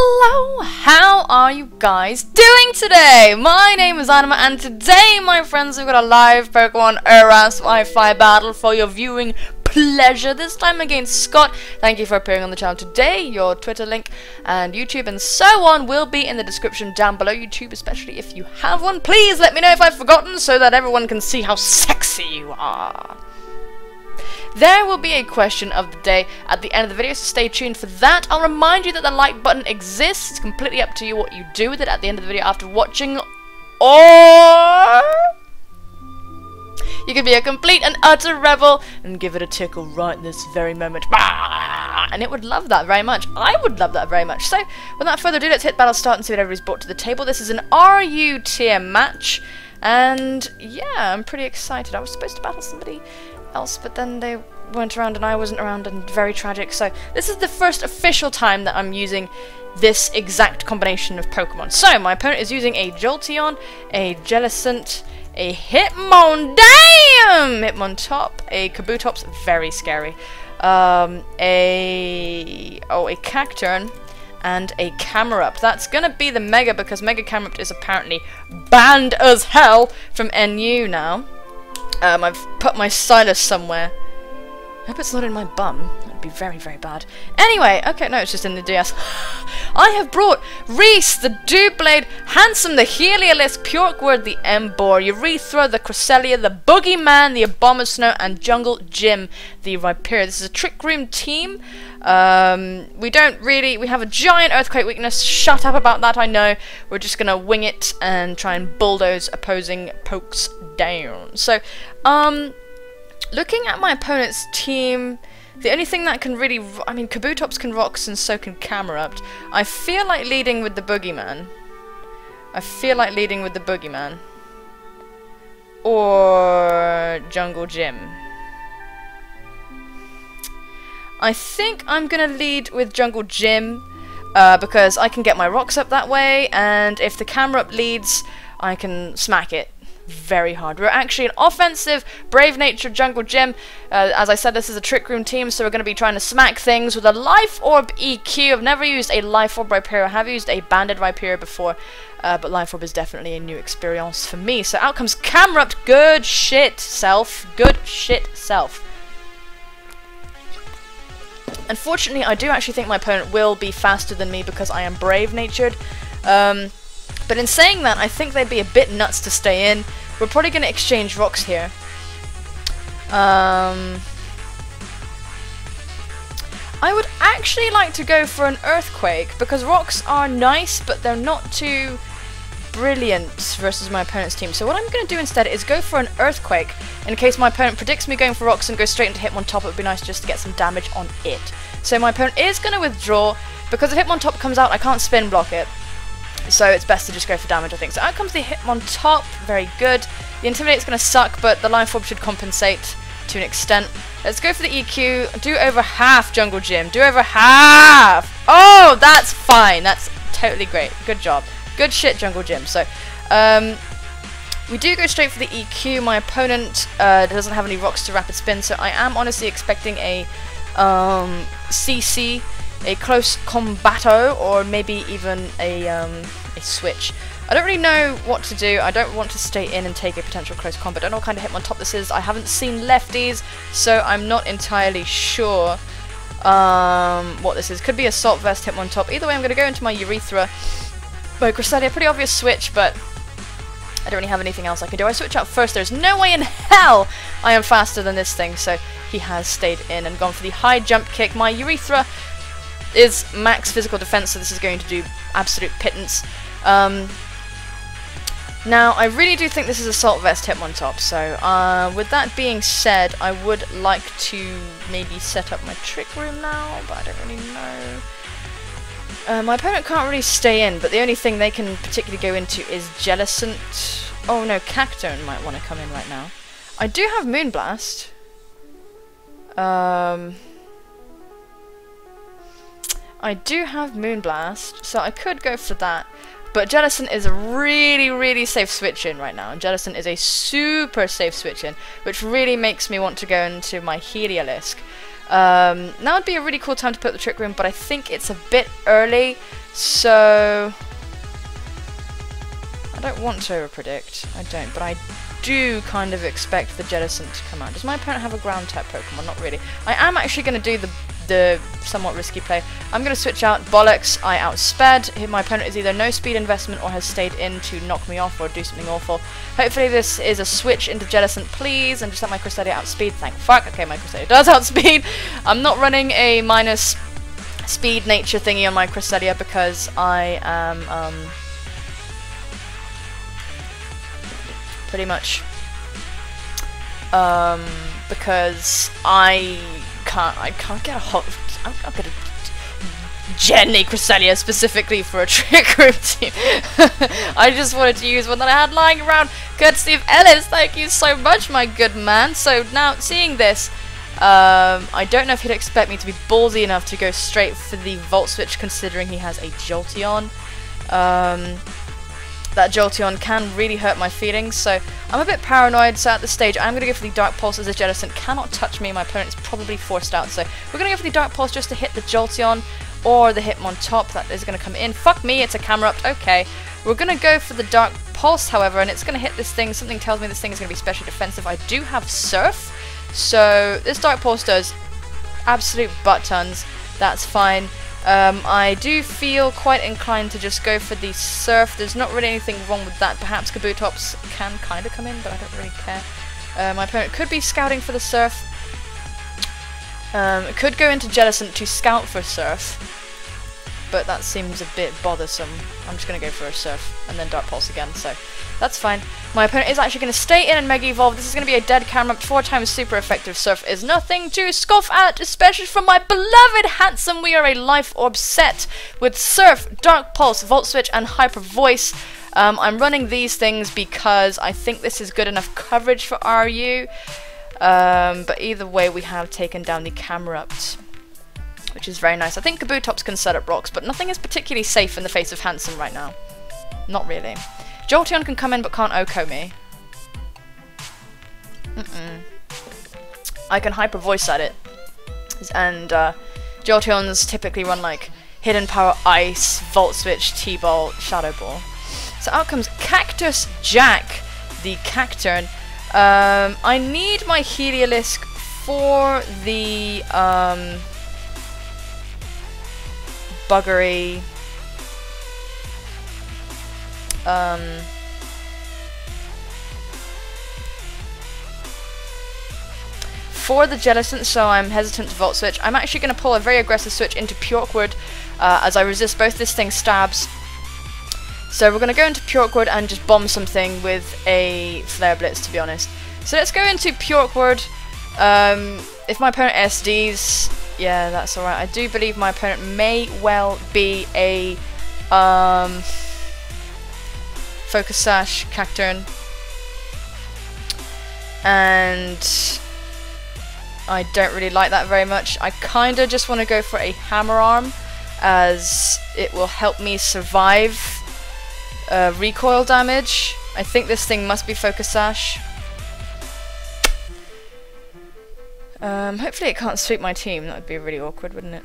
Hello, how are you guys doing today? My name is Anima, and today, my friends, we've got a live Pokemon ORAS Wi-Fi battle for your viewing pleasure, this time against Scott. Thank you for appearing on the channel today. Your Twitter link and YouTube and so on will be in the description down below. YouTube, especially if you have one, please let me know if I've forgotten so that everyone can see how sexy you are. There will be a question of the day at the end of the video, so stay tuned for that. I'll remind you that the like button exists. It's completely up to you what you do with it at the end of the video after watching, or you can be a complete and utter rebel and give it a tickle right this very moment. And it would love that very much. I would love that very much. So, without further ado, let's hit battle start and see what everybody's brought to the table. This is an RU tier match, and yeah, I'm pretty excited. I was supposed to battle somebody else, but then they weren't around and I wasn't around, and very tragic. So this is the first official time that I'm using this exact combination of Pokemon. So my opponent is using a Jolteon, a Jellicent, a Hitmontop, a Kabutops, very scary, a Cacturn, and a Camerupt. That's gonna be the Mega, because Mega Camerupt is apparently banned as hell from NU now. I've put my stylus somewhere. I hope it's not in my bum. That'd be very, very bad. Anyway, okay, no, it's just in the DS. I have brought Reese, the Doublade, Handsome, the Heliolisk, Purequord, the Emboar, Urethra, the Cresselia, the Boogeyman, the Abomasnow, and Jungle Jim, the Rhyperior. This is a Trick Room team. We have a giant Earthquake weakness. Shut up about that, I know. We're just gonna wing it and try and bulldoze opposing pokes down. So, looking at my opponent's team, the only thing that can really, Kabutops can rocks and so can Camerupt. I feel like leading with the Boogeyman. Or Jungle Jim. I think I'm gonna lead with Jungle Jim, because I can get my rocks up that way, and if the Camerupt leads, I can smack it very hard. We're actually an offensive, brave-natured Jungle Jim. As I said, this is a Trick Room team, so we're going to be trying to smack things with a Life Orb EQ. I've never used a Life Orb Rhyperior. I have used a Banded Rhyperior before, but Life Orb is definitely a new experience for me. So out comes Camerupt. Good shit, self. Good shit, self. Unfortunately, I do actually think my opponent will be faster than me because I am brave-natured. But in saying that, I think they'd be a bit nuts to stay in. We're probably going to exchange rocks here. I would actually like to go for an Earthquake, because rocks are nice, but they're not too brilliant versus my opponent's team. So what I'm going to do instead is go for an Earthquake, in case my opponent predicts me going for rocks and goes straight into Hitmontop. It would be nice just to get some damage on it. So my opponent is going to withdraw, because if Hitmontop comes out, I can't spin block it. So it's best to just go for damage, I think. So out comes the Hitmontop, very good. The Intimidate's going to suck, but the Life Orb should compensate to an extent. Let's go for the EQ. Do over half, Jungle Jim. Do over half! Oh, that's fine. That's totally great. Good job. Good shit, Jungle Jim. So, we do go straight for the EQ. My opponent doesn't have any rocks to rapid spin, so I am honestly expecting a CC, a close combato, or maybe even a switch. I don't really know what to do. I don't want to stay in and take a potential close combat. I don't know what kind of Hitmontop this is. I haven't seen lefties, so I'm not entirely sure what this is. Could be Assault Vest, Hitmontop. Either way, I'm going to go into my Urethra. My Cresselia, pretty obvious switch, but I don't really have anything else I can do. I switch out first. There's no way in hell I am faster than this thing, so he has stayed in and gone for the high jump kick. My Urethra is max physical defense, so this is going to do absolute pittance. Now, I really do think this is Assault Vest Hitmontop, so with that being said, I would like to maybe set up my Trick Room now, but I don't really know. My opponent can't really stay in, but the only thing they can particularly go into is Jellicent. Oh no, Cacturn might want to come in right now. I do have Moonblast. I do have Moonblast, so I could go for that. But Jellicent is a really, really safe switch-in right now. And Jellicent is a super safe switch-in, which really makes me want to go into my Heliolisk. Now would be a really cool time to put the Trick Room, but I think it's a bit early So I don't want to overpredict. I don't, but I do kind of expect the Jellicent to come out. Does my opponent have a ground type Pokemon? Not really. I am actually going to do the somewhat risky play. I'm going to switch out Bollocks. I outsped. My opponent is either no speed investment or has stayed in to knock me off or do something awful. Hopefully this is a switch into Jellicent, please, and just let my Cresselia outspeed. Thank fuck. Okay, my Cresselia does outspeed. I'm not running a minus speed nature thingy on my Cresselia because I am pretty much because I can't get a hot. I'm not gonna Jenny Cresselia specifically for a trick room team. I just wanted to use one that I had lying around. Courtesy of Ellis, thank you so much, my good man. So now seeing this, I don't know if he'd expect me to be ballsy enough to go straight for the Volt Switch, considering he has a Jolteon. That Jolteon can really hurt my feelings, so I'm a bit paranoid. So at this stage, I'm going to go for the Dark Pulse as a Jellicent cannot touch me. My opponent is probably forced out, so we're going to go for the Dark Pulse just to hit the Jolteon or the Hitmontop that is going to come in. Fuck me, it's a Camerupt. Okay, we're going to go for the Dark Pulse, however, and it's going to hit this thing. Something tells me this thing is going to be specially defensive. I do have Surf, so this Dark Pulse does absolute butt tons. That's fine. I do feel quite inclined to just go for the Surf. There's not really anything wrong with that. Perhaps Kabutops can kind of come in, but I don't really care. My opponent could be scouting for the Surf. It could go into Jellicent to scout for Surf, but that seems a bit bothersome. I'm just going to go for a Surf and then Dark Pulse again, so that's fine. My opponent is actually going to stay in and Mega Evolve. This is going to be a dead Camerupt. 4 times super effective. Surf is nothing to scoff at, especially from my beloved Handsome. We are a Life Orb set with Surf, Dark Pulse, Volt Switch, and Hyper Voice. I'm running these things because I think this is good enough coverage for RU. But either way, we have taken down the Camerupt, which is very nice. I think Kabutops can set up rocks, but nothing is particularly safe in the face of Handsome right now. Not really. Jolteon can come in but can't OHKO me. I can Hyper Voice at it. And Jolteons typically run like Hidden Power Ice, Volt Switch, T-Ball, Shadow Ball. So out comes Cactus Jack, the Cacturn. I need my Heliolisk for the buggery. For the Jellicent, so I'm hesitant to Volt Switch. I'm actually going to pull a very aggressive switch into Purewood as I resist both this thing's stabs. So we're going to go into Purewood and just bomb something with a Flare Blitz, to be honest. So let's go into Purewood. If my opponent SDs, yeah, that's alright. I do believe my opponent may well be a Focus Sash Cacturn. And I don't really like that very much. I kinda just want to go for a Hammer Arm, as it will help me survive recoil damage. I think this thing must be Focus Sash. Hopefully it can't sweep my team. That would be really awkward, wouldn't it?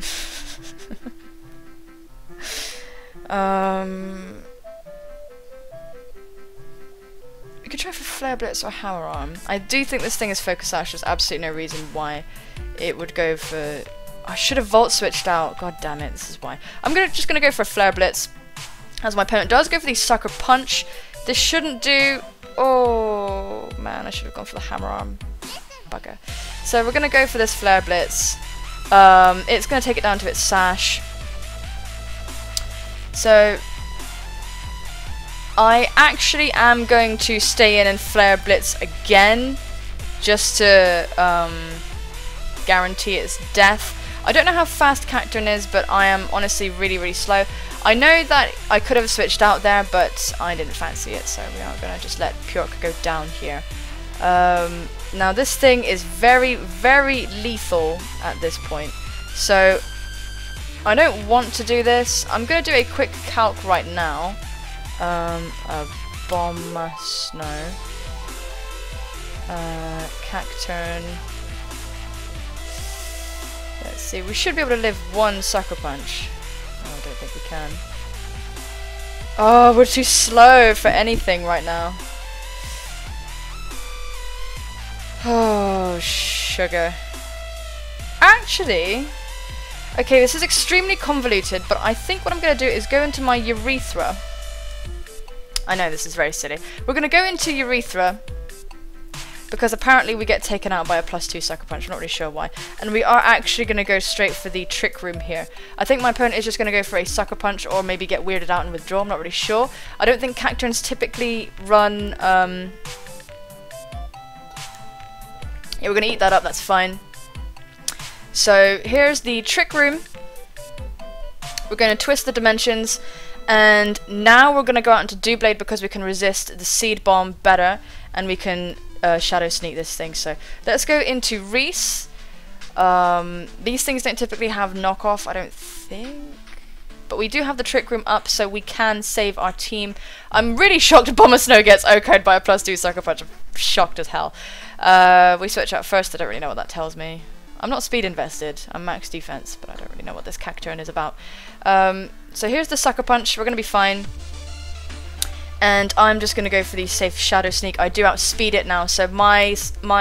We could try for Flare Blitz or Hammer Arm. I do think this thing is Focus Sash. There's absolutely no reason why it would go for... I should have Volt Switched out. God damn it, this is why. I'm just gonna go for a Flare Blitz, as my opponent does go for the Sucker Punch. This shouldn't do... Oh man, I should have gone for the Hammer Arm. Bugger. So we're gonna go for this Flare Blitz. It's gonna take it down to its Sash. So I actually am going to stay in and Flare Blitz again, just to guarantee its death. I don't know how fast Cacturn is, but I am honestly really slow. I know that I could have switched out there, but I didn't fancy it, so we are going to just let Purk go down here. Now this thing is very lethal at this point, so I don't want to do this. I'm going to do a quick calc right now. A Bomb Snow, Cacturn. Let's see, we should be able to live one Sucker Punch. Oh, I don't think we can. Oh, we're too slow for anything right now. Oh, sugar. Actually, okay, this is extremely convoluted, but I think what I'm going to do is go into my urethra. I know this is very silly. We're going to go into urethra because apparently we get taken out by a +2 sucker punch. I'm not really sure why. And we are actually going to go straight for the trick room here. I think my opponent is just going to go for a sucker punch or maybe get weirded out and withdraw. I'm not really sure. I don't think Cacturns typically run... Yeah, we're going to eat that up. That's fine. So here's the trick room. We're going to twist the dimensions. And now we're going to go out into Doublade because we can resist the seed bomb better. And we can... shadow sneak this thing. So let's go into Reese. These things don't typically have knockoff, I don't think, but we do have the trick room up, so we can save our team. I'm really shocked Bomber Snow gets OHKO'd by a +2 sucker punch. I'm shocked as hell. We switch out first. I don't really know what that tells me. I'm not speed invested. I'm max defense, but I don't really know what this Cacturn is about. So here's the sucker punch. We're gonna be fine. And I'm just going to go for the safe Shadow Sneak. I do outspeed it now, so my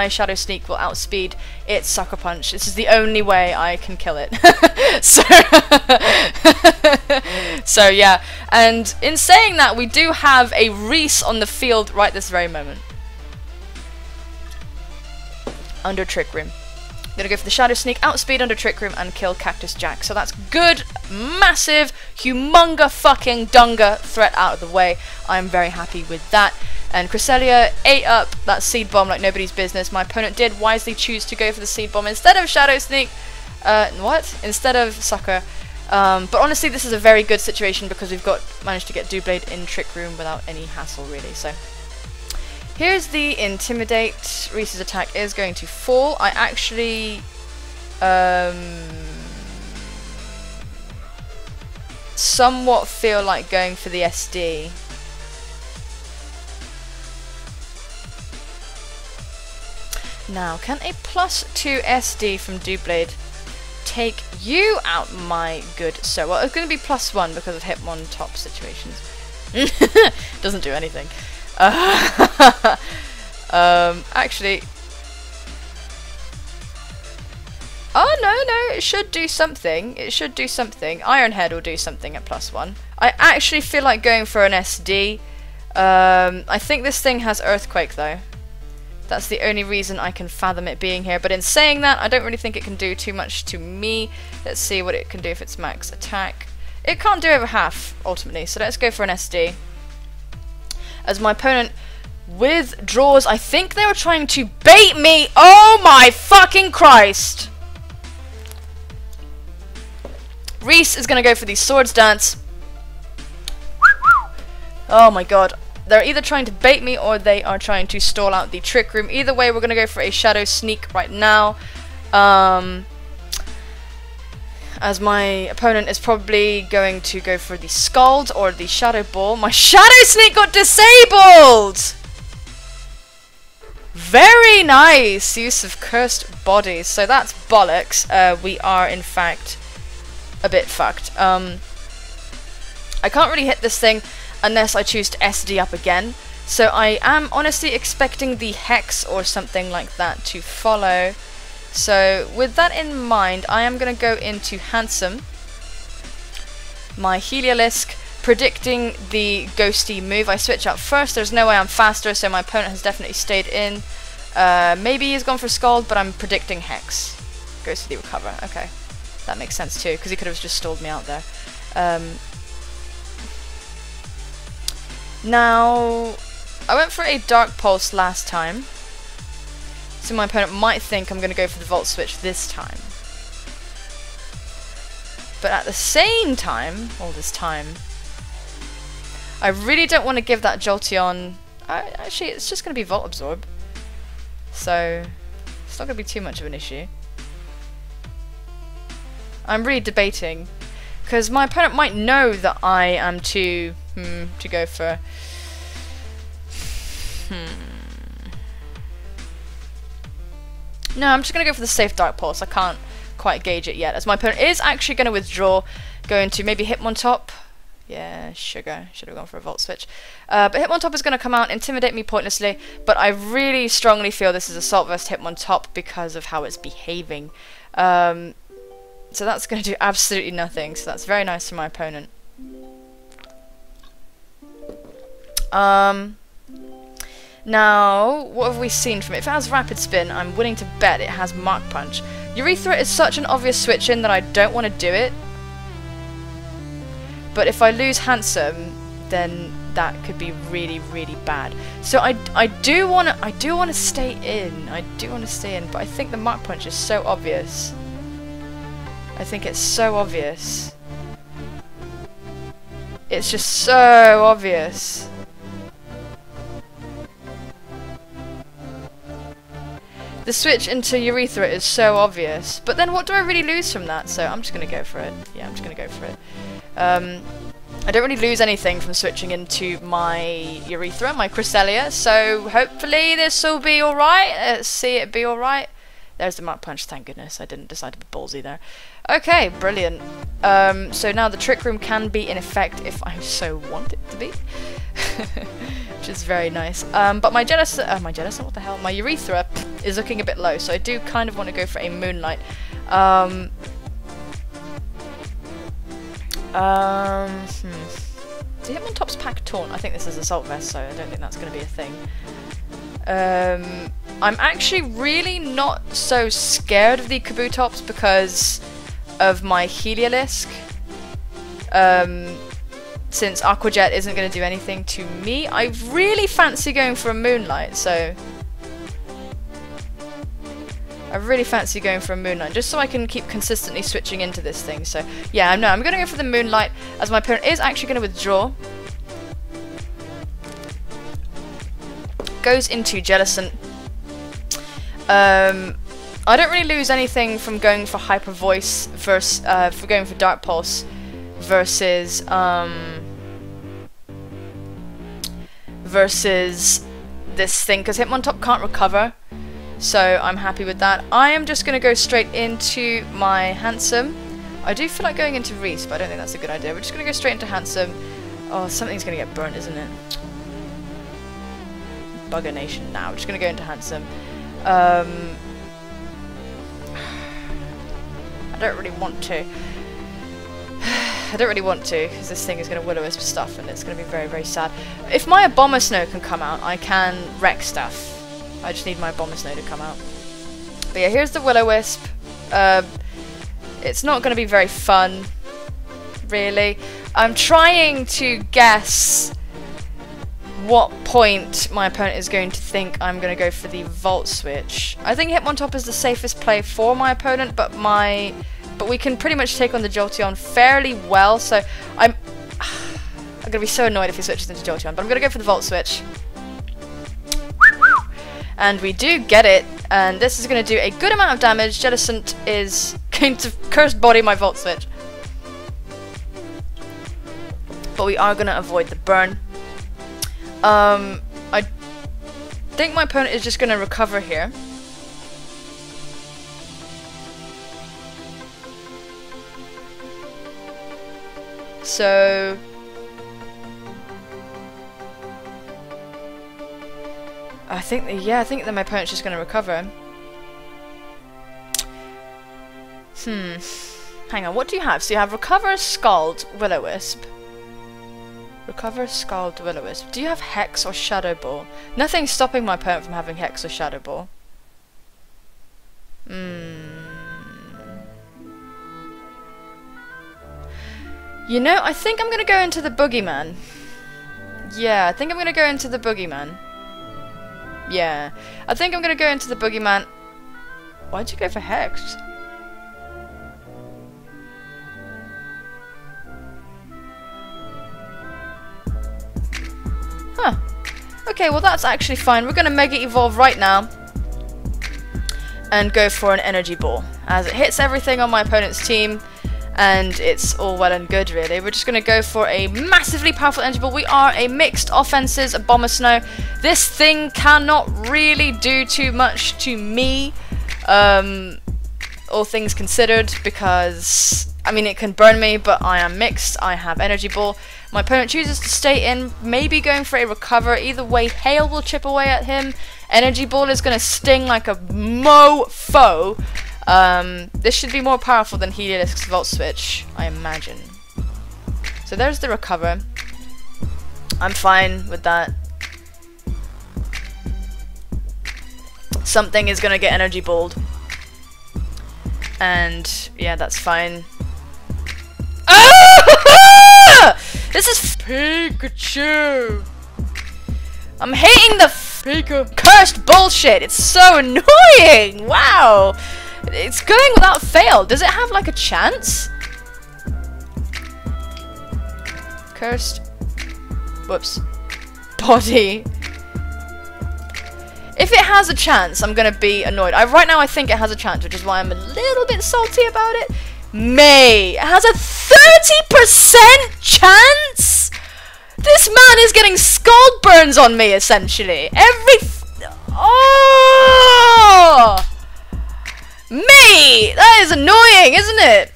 Shadow Sneak will outspeed its Sucker Punch. This is the only way I can kill it. So yeah, and in saying that, we do have a Reese on the field right this very moment. Under Trick Room. I'm going to go for the Shadow Sneak, outspeed under Trick Room, and kill Cactus Jack. So that's good, massive, humonga fucking dunga threat out of the way. I'm very happy with that. And Cresselia ate up that Seed Bomb like nobody's business. My opponent did wisely choose to go for the Seed Bomb instead of Shadow Sneak. Instead of Sucker. But honestly, this is a very good situation because we've managed to get Doublade in Trick Room without any hassle, really. So here's the Intimidate. Reese's attack is going to fall. I actually somewhat feel like going for the SD. Now, can a +2 SD from Doublade take you out, my good sir? Well, it's going to be +1 because of Hitmontop situations. Doesn't do anything. Actually, oh no, it should do something. It should do something. Iron Head will do something at +1. I actually feel like going for an SD. I think this thing has Earthquake though. That's the only reason I can fathom it being here. But in saying that, I don't really think it can do too much to me. Let's see what it can do if it's max attack. It can't do over half ultimately, so let's go for an SD. As my opponent withdraws, I think they were trying to bait me. Oh my fucking Christ! Reese is going to go for the Swords Dance. Oh my god. They're either trying to bait me or they are trying to stall out the Trick Room. Either way, we're going to go for a Shadow Sneak right now. As my opponent is probably going to go for the Scald or the Shadow Ball. My Shadow Sneak got disabled! Very nice use of Cursed Bodies. So that's bollocks. We are, in fact, a bit fucked. I can't really hit this thing unless I choose to SD up again. So I am honestly expecting the Hex or something like that to follow. So with that in mind, I am going to go into Handsome. My Heliolisk, predicting the Ghosty move. I switch out first. There's no way I'm faster, so my opponent has definitely stayed in. Maybe he's gone for Scald, but I'm predicting Hex. Goes for the Recover. Okay. That makes sense too, because he could have just stalled me out there. Now, I went for a Dark Pulse last time, so my opponent might think I'm going to go for the Volt Switch this time. But at the same time, all this time, I really don't want to give that Jolteon. Actually, it's just going to be Volt Absorb, so it's not going to be too much of an issue. I'm really debating, because my opponent might know that I am to go for... No, I'm just going to go for the safe Dark Pulse. I can't quite gauge it yet, as my opponent is actually going to withdraw, going to maybe Hitmontop. Yeah, sugar. Should have gone for a Volt Switch. But Hitmontop is going to come out, intimidate me pointlessly, but I really strongly feel this is Assault Vest Hitmontop because of how it's behaving. So that's going to do absolutely nothing, so that's very nice for my opponent. Now, what have we seen from it? If it has Rapid Spin, I'm willing to bet it has Mark Punch. Urethra is such an obvious switch in that I don't want to do it. But if I lose Handsome, then that could be really, really bad. So I do want to stay in. I do want to stay in, but I think the Mark Punch is so obvious. I think it's so obvious. It's just so obvious. The switch into Urethra is so obvious, but then what do I really lose from that? So I'm just going to go for it. Yeah, I'm just going to go for it. I don't really lose anything from switching into my Urethra, my Cresselia, so hopefully this will be alright. Let's see it be alright. There's the Mark Punch, thank goodness. I didn't decide to be ballsy there. Okay, brilliant. So now the Trick Room can be in effect if I so want it to be. Which is very nice. But my Jellicent, what the hell? My Urethra is looking a bit low, so I do kind of want to go for a Moonlight. Do Hitmontop's Pack Taunt? I think this is Assault Vest, so I don't think that's going to be a thing. I'm actually really not so scared of the Kabutops because of my Heliolisk. Since Aqua Jet isn't going to do anything to me, I really fancy going for a Moonlight, so... I really fancy going for a Moonlight, just so I can keep consistently switching into this thing. So, yeah, no, I'm going to go for the Moonlight, as my opponent is actually going to withdraw. Goes into Jellicent. I don't really lose anything from going for Hyper Voice versus, for going for Dark Pulse versus, versus this thing, because Hitmontop can't recover. So I'm happy with that. I am just going to go straight into my Handsome. I do feel like going into Reese, but I don't think that's a good idea. We're just going to go straight into Handsome. Oh, something's going to get burnt, isn't it? Bugger Nation. Now, we're just going to go into Handsome. I don't really want to. I don't really want to, because this thing is going to Will-O-Wisp stuff, and it's going to be very, very sad. If my Abomasnow can come out, I can wreck stuff. I just need my Abomasnow to come out. But yeah, here's the Will-O-Wisp. It's not going to be very fun, really. I'm trying to guess what point my opponent is going to think I'm going to go for the Volt Switch. I think Hitmontop is the safest play for my opponent, but we can pretty much take on the Jolteon fairly well, so I'm going to be so annoyed if he switches into Jolteon, but I'm going to go for the Volt Switch. And we do get it, and this is going to do a good amount of damage. Jellicent is going to Curse Body my Volt Switch. But we are going to avoid the burn. I think my opponent is just going to recover here. So... I think that my opponent's just going to recover. Hang on, what do you have? So you have Recover, Scald, Will-O-Wisp. Recover, Scald, Will-O-Wisp. Do you have Hex or Shadow Ball? Nothing's stopping my opponent from having Hex or Shadow Ball. You know, I think I'm going to go into the Boogeyman. Yeah, I think I'm going to go into the Boogeyman. Yeah, I think I'm going to go into the Boogeyman. Why'd you go for Hex? Huh. Okay, well that's actually fine. We're going to Mega Evolve right now. And go for an Energy Ball. As it hits everything on my opponent's team. And it's all well and good, really. We're just going to go for a massively powerful Energy Ball. We are a mixed offenses Abomasnow. This thing cannot really do too much to me, all things considered, because I mean, it can burn me, but I am mixed. I have energy ball. My opponent chooses to stay in, maybe going for a recover. Either way, hail will chip away at him. Energy ball is going to sting like a mofo. This should be more powerful than Heliolisk's Volt Switch, I imagine. So there's the recover. I'm fine with that. Something is going to get energy balled. And yeah, that's fine. Ah! This is Pikachu. I'm hating the cursed bullshit. It's so annoying. Wow. It's going without fail. Does it have like a chance? Cursed. Whoops. Body. If it has a chance, I'm gonna be annoyed. Right now I think it has a chance, which is why I'm a little bit salty about it. May. It has a 30% chance? This man is getting scald burns on me, essentially. Oh! Me! That is annoying, isn't it?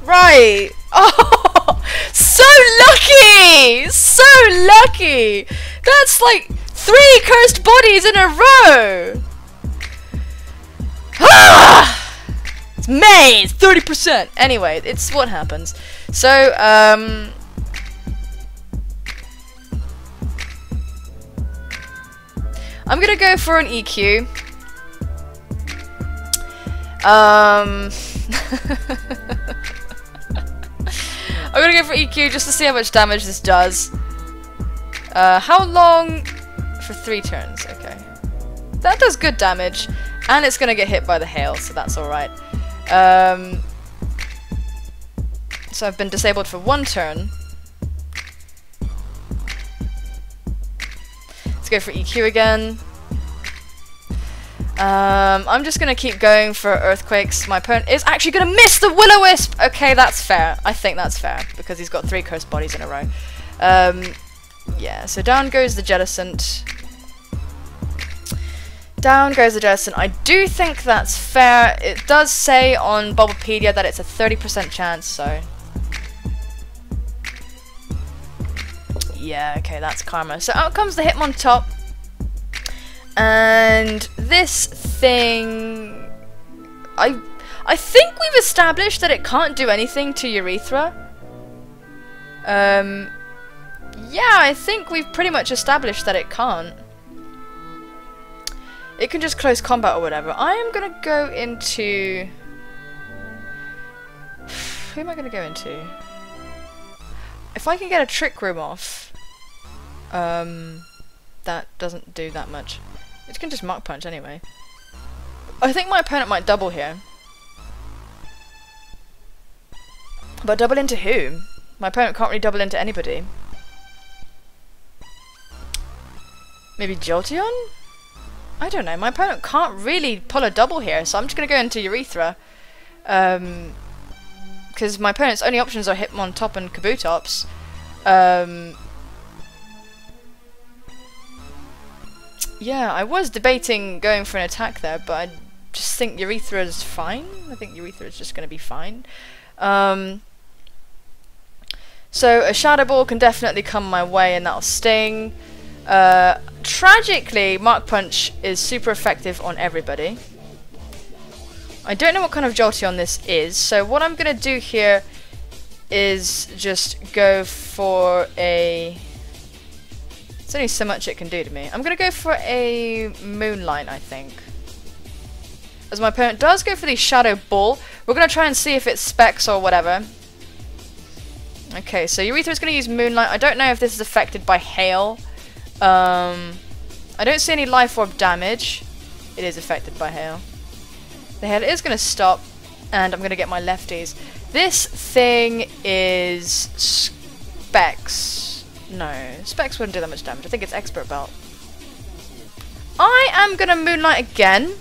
Right. Oh! So lucky! So lucky! That's like 3 cursed bodies in a row! Ah! It's May! It's 30%! Anyway, it's what happens. So, I'm gonna go for an EQ. I'm gonna go for EQ just to see how much damage this does. How long? For 3 turns, okay. That does good damage, and it's gonna get hit by the hail, so that's alright. So I've been disabled for 1 turn. Let's go for EQ again. I'm just gonna keep going for earthquakes. My opponent is actually gonna miss the Will-O-Wisp! Okay, that's fair. I think that's fair, because he's got 3 cursed bodies in a row. Yeah, so down goes the Jellicent. Down goes the Jellicent. I do think that's fair. It does say on Bulbapedia that it's a 30% chance, so... Yeah, okay, that's karma. So out comes the Hitmontop. And this thing... I think we've established that it can't do anything to Urethra. Yeah, I think we've pretty much established that it can't. It can just close combat or whatever. I am gonna go into... Who am I gonna go into? If I can get a Trick Room off... that doesn't do that much. It can just Mach Punch anyway. I think my opponent might double here. But double into who? My opponent can't really double into anybody. Maybe Jolteon? I don't know. My opponent can't really pull a double here, so I'm just going to go into Urethra. Because my opponent's only options are Hitmontop and Kabutops. Yeah, I was debating going for an attack there, but I just think Urethra is fine. I think Urethra is just going to be fine. So a Shadow Ball can definitely come my way, and that'll sting. Tragically, Mach Punch is super effective on everybody. I don't know what kind of Jolteon this is, so what I'm going to do here is just go for a... There's only so much it can do to me. I'm going to go for a Moonlight, I think. As my opponent does go for the Shadow Ball, we're going to try and see if it specs or whatever. Okay, so Urethra's going to use Moonlight. I don't know if this is affected by Hail. I don't see any Life Orb damage. It is affected by Hail. The Hail is going to stop, and I'm going to get my lefties. This thing is Specs. No, Specs wouldn't do that much damage. I think it's Expert Belt. I am going to Moonlight again.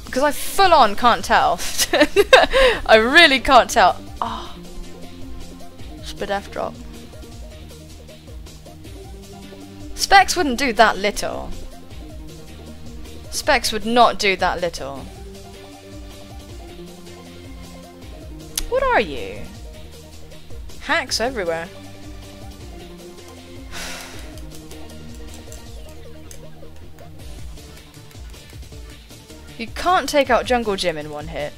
Because I full on can't tell. I really can't tell. Oh. Spadaf drop. Specs wouldn't do that little. Specs would not do that little. What are you? Hacks everywhere. You can't take out Jungle Gym in one hit.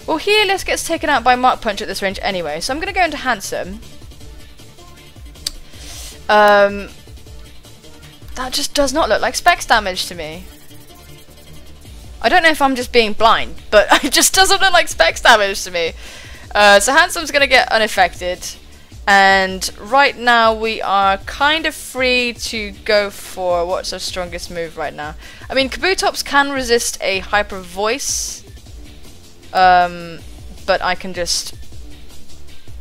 Well, Helios gets taken out by Mark Punch at this range anyway, so I'm going to go into Handsome. That just does not look like Specs damage to me. I don't know if I'm just being blind, but it just doesn't look like Specs damage to me. So Handsome's going to get unaffected. And right now we are kind of free to go for what's our strongest move right now. I mean, Kabutops can resist a Hyper Voice. But I can just...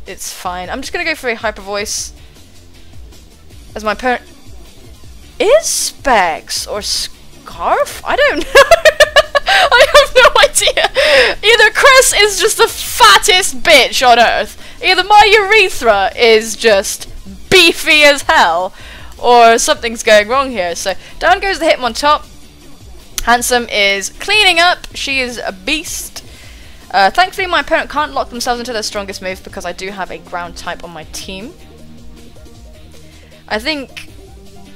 It's fine. I'm just going to go for a Hyper Voice as my parent. Is Specs or Scarf? I don't know. I have no idea. Either Chris is just the fattest bitch on earth. Either my urethra is just beefy as hell, or something's going wrong here. So down goes the Hitmontop. Handsome is cleaning up. She is a beast. Thankfully my opponent can't lock themselves into their strongest move because I do have a ground type on my team. I think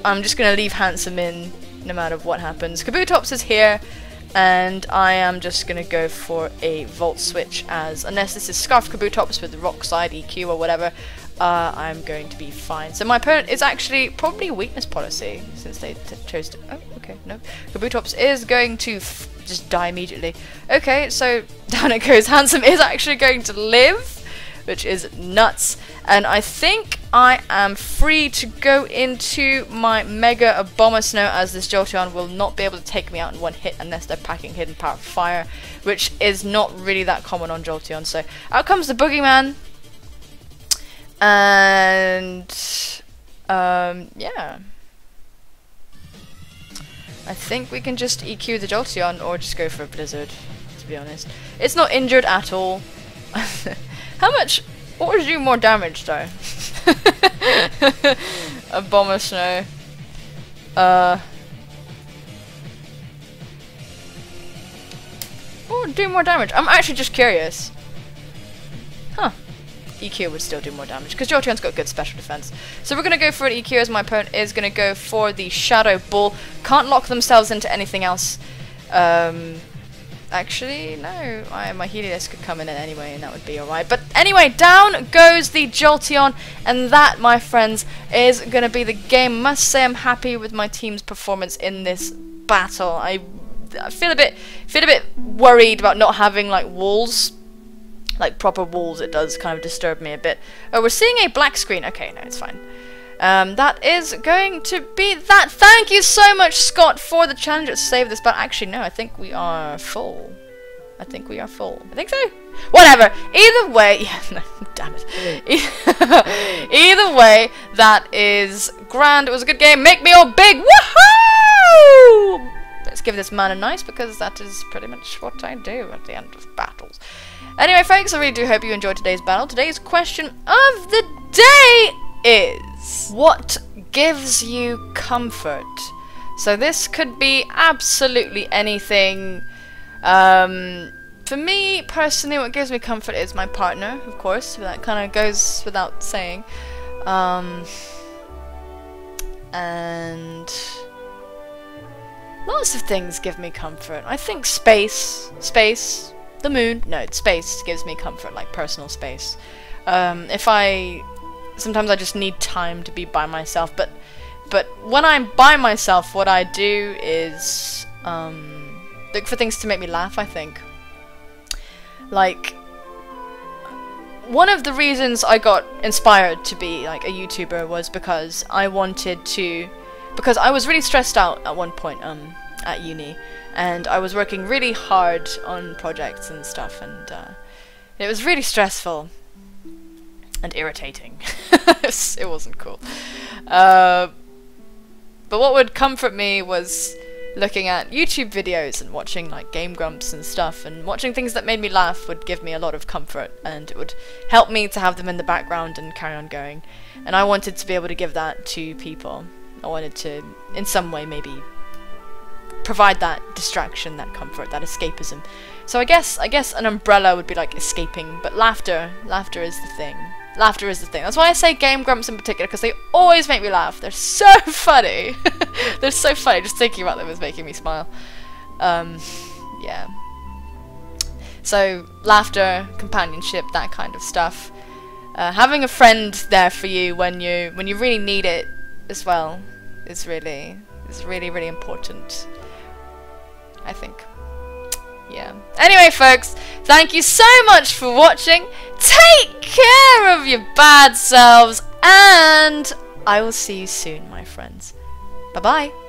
I'm just going to leave Handsome in no matter what happens. Kabutops is here, and I am just going to go for a Volt Switch, as unless this is Scarf Kabutops with Rock Slide, EQ or whatever, I'm going to be fine. So my opponent is actually probably Weakness Policy, since they chose to... Oh, okay, no. Kabutops is going to just die immediately. Okay, so down it goes. Handsome is actually going to live, which is nuts. And I think I am free to go into my Mega Abomasnow, as this Jolteon will not be able to take me out in one hit unless they're packing Hidden Power Fire, which is not really that common on Jolteon. So out comes the Boogeyman. And yeah. I think we can just EQ the Jolteon or just go for a Blizzard, to be honest. It's not injured at all. How much? What would do more damage though? Abomasnow. What would do more damage? I'm actually just curious. Huh. EQ would still do more damage, because Jolteon's got good special defense. So we're going to go for an EQ, as my opponent is going to go for the Shadow Ball. Can't lock themselves into anything else. Actually, no. My Helios could come in anyway, and that would be alright. But anyway, down goes the Jolteon, and that, my friends, is going to be the game. Must say I'm happy with my team's performance in this battle. I feel a bit worried about not having like walls. Like proper walls. It does kind of disturb me a bit. Oh, we're seeing a black screen. Okay, no, it's fine. That is going to be that. Thank you so much, Scott, for the challenge at Save This. But actually, no, I think we are full. I think we are full. I think so. Whatever. Either way, yeah, no, damn it. Either way, that is grand. It was a good game. Make me all big. Woohoo! Let's give this man a nice, because that is pretty much what I do at the end of battles. Anyway, folks, I really do hope you enjoyed today's battle. Today's question of the day is, what gives you comfort? So this could be absolutely anything. For me, personally, what gives me comfort is my partner, of course. That kind of goes without saying. And lots of things give me comfort. I think space, the moon, no, space gives me comfort, like personal space. Sometimes I just need time to be by myself, but when I'm by myself, what I do is look for things to make me laugh, I think. Like, one of the reasons I got inspired to be like a YouTuber was because I wanted to, because I was really stressed out at one point at uni, and I was working really hard on projects and stuff, and it was really stressful and irritating. It wasn't cool. But what would comfort me was looking at YouTube videos and watching like Game Grumps and stuff, and watching things that made me laugh would give me a lot of comfort, and it would help me to have them in the background and carry on going. And I wanted to be able to give that to people. I wanted to, in some way, maybe provide that distraction, that comfort, that escapism. So I guess an umbrella would be like escaping, but laughter is the thing. Laughter is the thing. That's why I say Game Grumps in particular, because they always make me laugh. They're so funny. They're so funny. Just thinking about them is making me smile. Yeah. So laughter, companionship, that kind of stuff. Having a friend there for you when you really need it as well is really important, I think. Yeah. Anyway, folks, thank you so much for watching. Take care of your bad selves, and I will see you soon, my friends. Bye-bye.